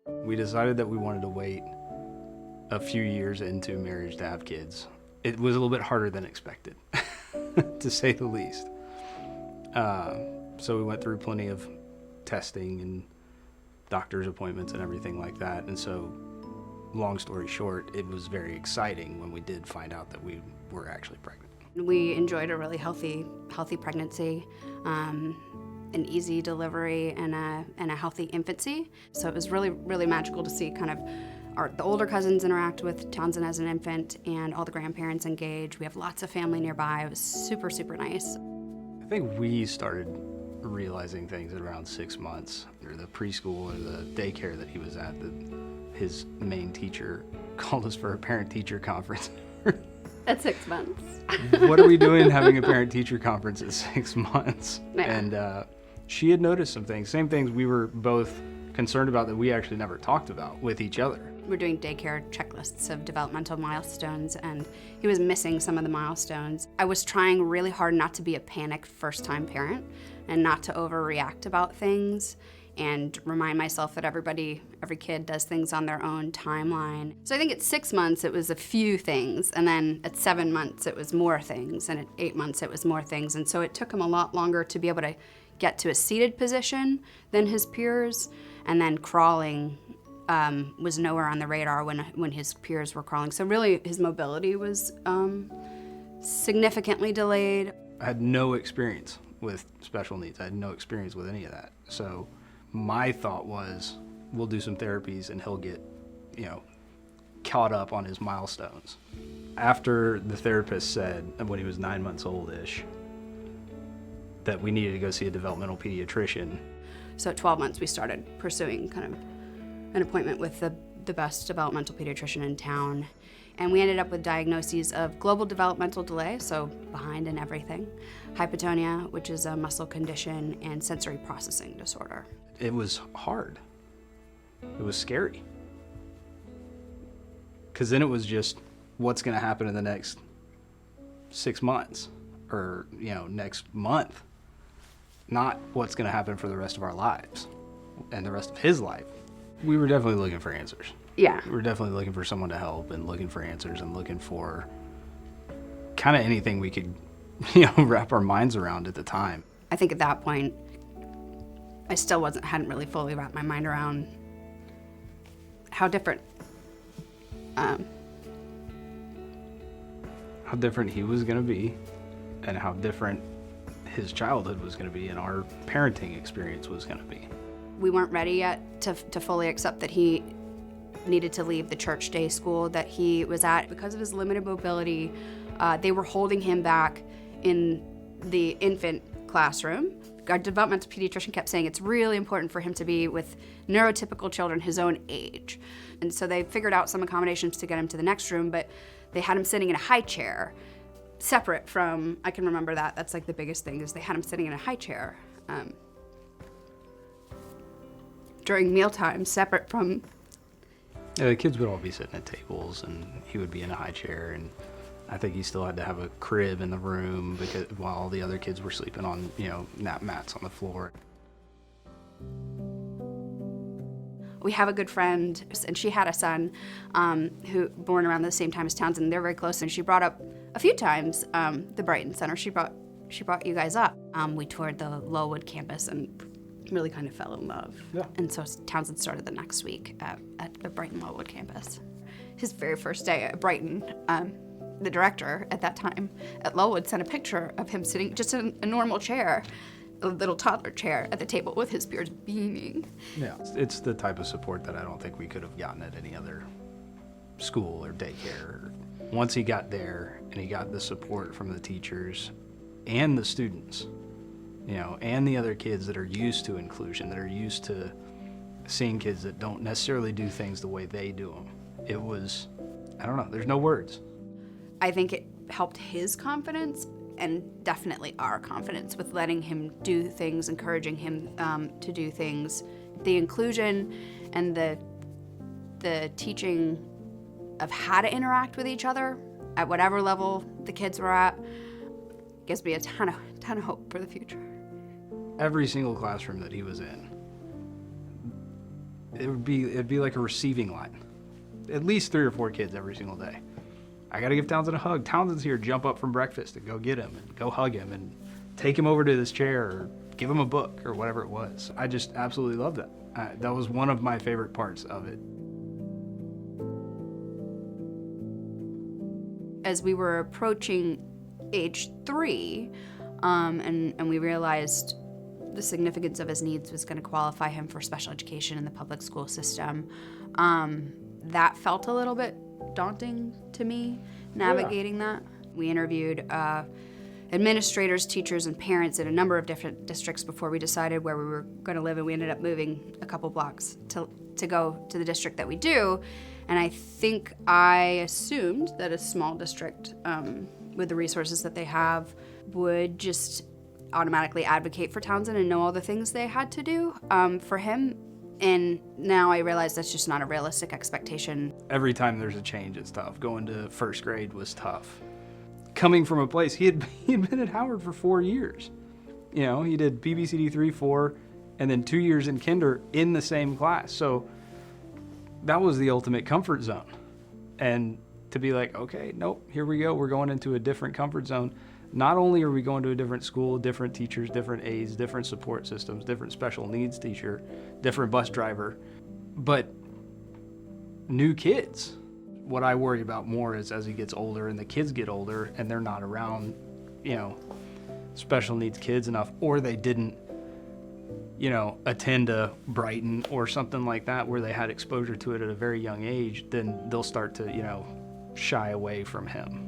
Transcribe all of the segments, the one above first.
We decided that we wanted to wait a few years into marriage to have kids. It was a little bit harder than expected, to say the least. So we went through plenty of testing and doctor's appointments and everything like that. And so, long story short, it was very exciting when we did find out that we were actually pregnant. We enjoyed a really healthy pregnancy, an easy delivery, and a healthy infancy. So it was really magical to see kind of the older cousins interact with Townsend as an infant and all the grandparents engage. We have lots of family nearby. It was super nice. I think we started realizing things at around 6 months. Or the preschool or the daycare that he was at, his main teacher called us for a parent-teacher conference. At 6 months. What are we doing having a parent-teacher conference at 6 months? Yeah. And she had noticed some things, same things we were both concerned about that we actually never talked about with each other. We're doing daycare checklists of developmental milestones, and he was missing some of the milestones. I was trying really hard not to be a panicked first-time parent and not to overreact about things and remind myself that every kid does things on their own timeline. So I think at 6 months it was a few things, and then at 7 months it was more things, and at 8 months it was more things. And so it took him a lot longer to be able to get to a seated position than his peers, and then crawling was nowhere on the radar when his peers were crawling. So really his mobility was significantly delayed. I had no experience with special needs. I had no experience with any of that. So my thought was, we'll do some therapies and he'll get, caught up on his milestones. After the therapist said, when he was 9 months old-ish, that we needed to go see a developmental pediatrician. So at 12 months we started pursuing kind of an appointment with the best developmental pediatrician in town. And we ended up with diagnoses of global developmental delay, so behind in everything, hypotonia, which is a muscle condition, and sensory processing disorder. It was hard. It was scary. Because then it was just, what's going to happen in the next 6 months or, next month? Not what's going to happen for the rest of our lives and the rest of his life. We were definitely looking for answers. Yeah. We were definitely looking for someone to help and looking for answers and looking for kind of anything we could, wrap our minds around at the time. I think at that point, I still hadn't really fully wrapped my mind around how different he was going to be and how different his childhood was going to be and our parenting experience was going to be. We weren't ready yet to fully accept that he needed to leave the church day school that he was at. Because of his limited mobility, they were holding him back in the infant classroom. Our developmental pediatrician kept saying it's really important for him to be with neurotypical children his own age. And so they figured out some accommodations to get him to the next room, but they had him sitting in a high chair, separate from, I can remember that's like the biggest thing, is they had him sitting in a high chair during mealtime, separate from... Yeah, the kids would all be sitting at tables and he would be in a high chair, and I think he still had to have a crib in the room because while all the other kids were sleeping on, nap mats on the floor. We have a good friend, and she had a son who born around the same time as Townsend. They're very close, and she brought up a few times the Brighton Center. She brought you guys up. We toured the Lowwood campus and really kind of fell in love. Yeah. And so Townsend started the next week at the Brighton Lowwood campus. His very first day at Brighton, the director at that time at Lowwood sent a picture of him sitting just in a normal chair, a little toddler chair at the table with his peers beaming. Yeah, it's the type of support that I don't think we could have gotten at any other school or daycare. Once he got there and he got the support from the teachers and the students, and the other kids that are used to inclusion, that are used to seeing kids that don't necessarily do things the way they do them. It was, I don't know, there's no words. I think it helped his confidence and definitely our confidence with letting him do things, encouraging him to do things. The inclusion and the teaching of how to interact with each other at whatever level the kids were at gives me a ton of hope for the future. Every single classroom that he was in, it'd be like a receiving line. At least 3 or 4 kids every single day. I got to give Townsend a hug. Townsend's here, jump up from breakfast and go get him and go hug him and take him over to this chair or give him a book or whatever it was. I just absolutely loved that. That was one of my favorite parts of it. As we were approaching age 3, and we realized the significance of his needs was going to qualify him for special education in the public school system, that felt a little bit daunting to me, navigating that. We interviewed administrators, teachers, and parents in a number of different districts before we decided where we were going to live, and we ended up moving a couple blocks to go to the district that we do. And I think I assumed that a small district with the resources that they have would just automatically advocate for Townsend and know all the things they had to do for him. And now I realize that's just not a realistic expectation. Every time there's a change, it's tough. Going to first grade was tough. Coming from a place, he had been at Howard for 4 years. You know, he did BBCD 3, 4, and then 2 years in kinder in the same class. So that was the ultimate comfort zone. And to be like, okay, nope, here we go. We're going into a different comfort zone. Not only are we going to a different school, different teachers, different aides, different support systems, different special needs teacher, different bus driver, but new kids. What I worry about more is as he gets older and the kids get older and they're not around, you know, special needs kids enough, or they didn't, you know, attend a Brighton or something like that where they had exposure to it at a very young age, then they'll start to, you know, shy away from him.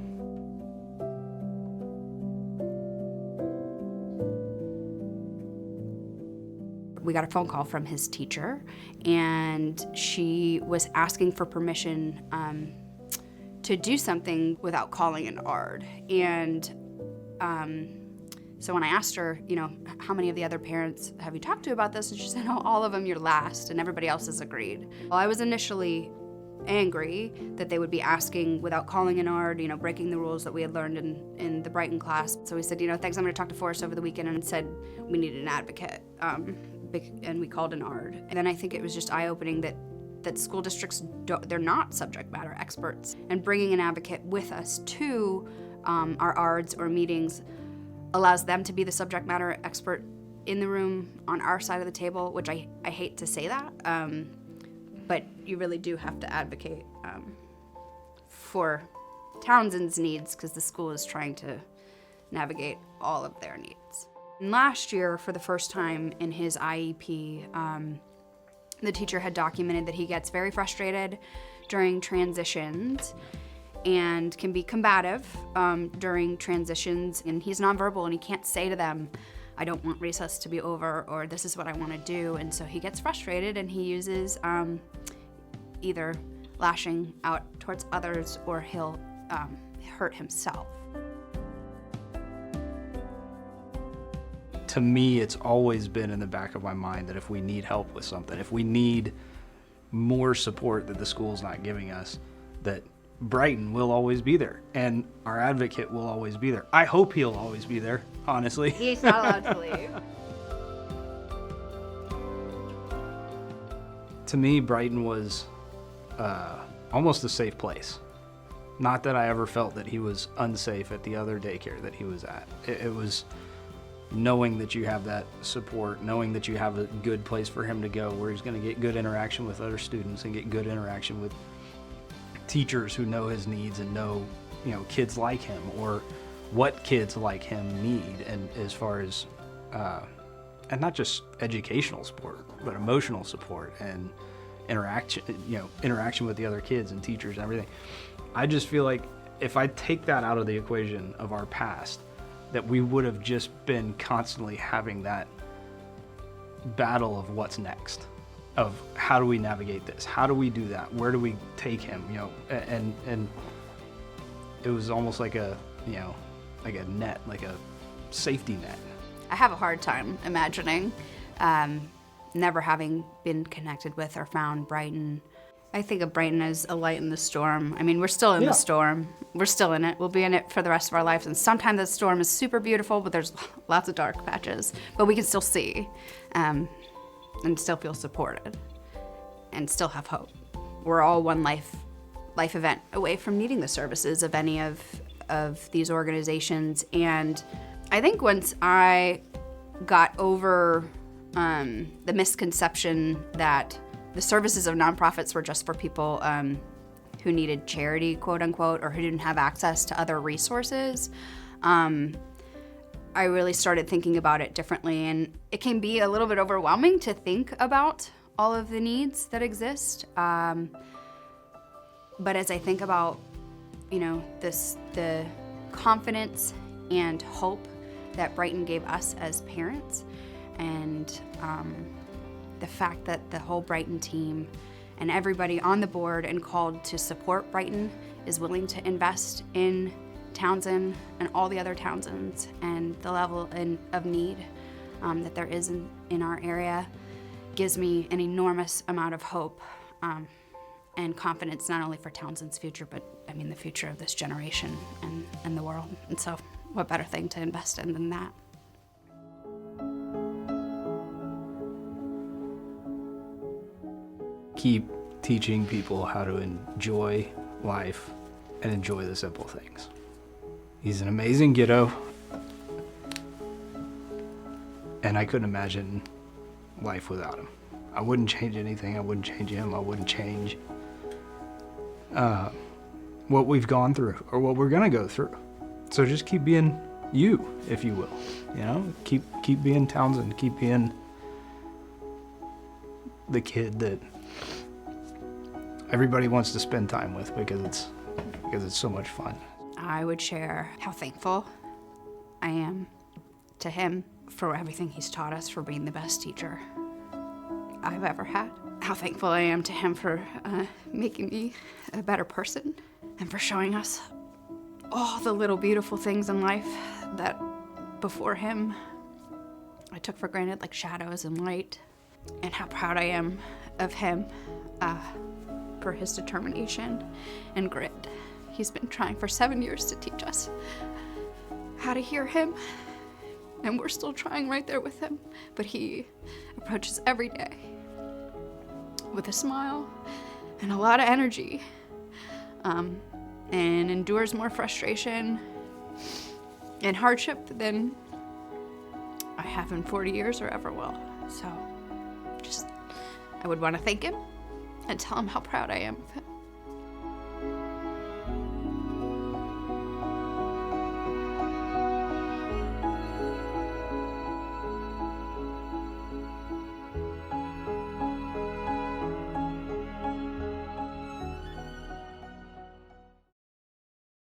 We got a phone call from his teacher, and she was asking for permission to do something without calling an ARD. And so when I asked her, you know, how many of the other parents have you talked to about this? And she said, oh, all of them, you're last, and everybody else has agreed. Well, I was initially angry that they would be asking without calling an ARD, you know, breaking the rules that we had learned in the Brighton class. So we said, you know, thanks, I'm going to talk to Forrest over the weekend, and said we needed an advocate. And we called an ARD. And then I think it was just eye-opening that school districts, they're not subject matter experts. And bringing an advocate with us to our ARDs or meetings allows them to be the subject matter expert in the room on our side of the table, which I hate to say that, but you really do have to advocate for Townsend's needs, because the school is trying to navigate all of their needs. And last year, for the first time in his IEP, the teacher had documented that he gets very frustrated during transitions and can be combative during transitions, and he's nonverbal and he can't say to them, I don't want recess to be over, or this is what I want to do. And so he gets frustrated and he uses either lashing out towards others or he'll hurt himself. To me, it's always been in the back of my mind that if we need help with something, if we need more support that the school's not giving us, that Brighton will always be there and our advocate will always be there. I hope he'll always be there, honestly. He's not allowed to leave. To me, Brighton was almost a safe place. Not that I ever felt that he was unsafe at the other daycare that he was at. It was knowing that you have that support, knowing that you have a good place for him to go where he's going to get good interaction with other students and get good interaction with teachers who know his needs and know, you know, kids like him or what kids like him need, and as far as and not just educational support but emotional support and interaction with the other kids and teachers and everything. I just feel like if I take that out of the equation of our past, that we would have just been constantly having that battle of what's next, of how do we navigate this, how do we do that, where do we take him, you know, and it was almost like a, you know, like a net, like a safety net. I have a hard time imagining never having been connected with or found Brighton. I think of Brighton as a light in the storm. I mean, we're still in the storm. We're still in it. We'll be in it for the rest of our lives. And sometimes the storm is super beautiful, but there's lots of dark patches. But we can still see and still feel supported. and still have hope. We're all one life event away from needing the services of any of these organizations. And I think once I got over the misconception that the services of nonprofits were just for people who needed charity, quote unquote, or who didn't have access to other resources, I really started thinking about it differently. And it can be a little bit overwhelming to think about all of the needs that exist. But as I think about, the confidence and hope that Brighton gave us as parents, and the fact that the whole Brighton team and everybody on the board and called to support Brighton is willing to invest in Townsend and all the other Townsends, and the level of need that there is in our area, gives me an enormous amount of hope and confidence, not only for Townsend's future, but the future of this generation and the world. And so what better thing to invest in than that? Keep teaching people how to enjoy life and enjoy the simple things. He's an amazing kiddo, and I couldn't imagine life without him. I wouldn't change anything. I wouldn't change him. I wouldn't change what we've gone through or what we're gonna go through. So just keep being you, if you will. Keep being Townsend. Keep being the kid that everybody wants to spend time with because it's so much fun. I would share how thankful I am to him for everything he's taught us, for being the best teacher I've ever had. How thankful I am to him for making me a better person, and for showing us all the little beautiful things in life that before him I took for granted, like shadows and light. And how proud I am of him for his determination and grit. He's been trying for 7 years to teach us how to hear him, and we're still trying right there with him. But he approaches every day with a smile and a lot of energy, and endures more frustration and hardship than I have in 40 years or ever will. So I would want to thank him and tell him how proud I am of him.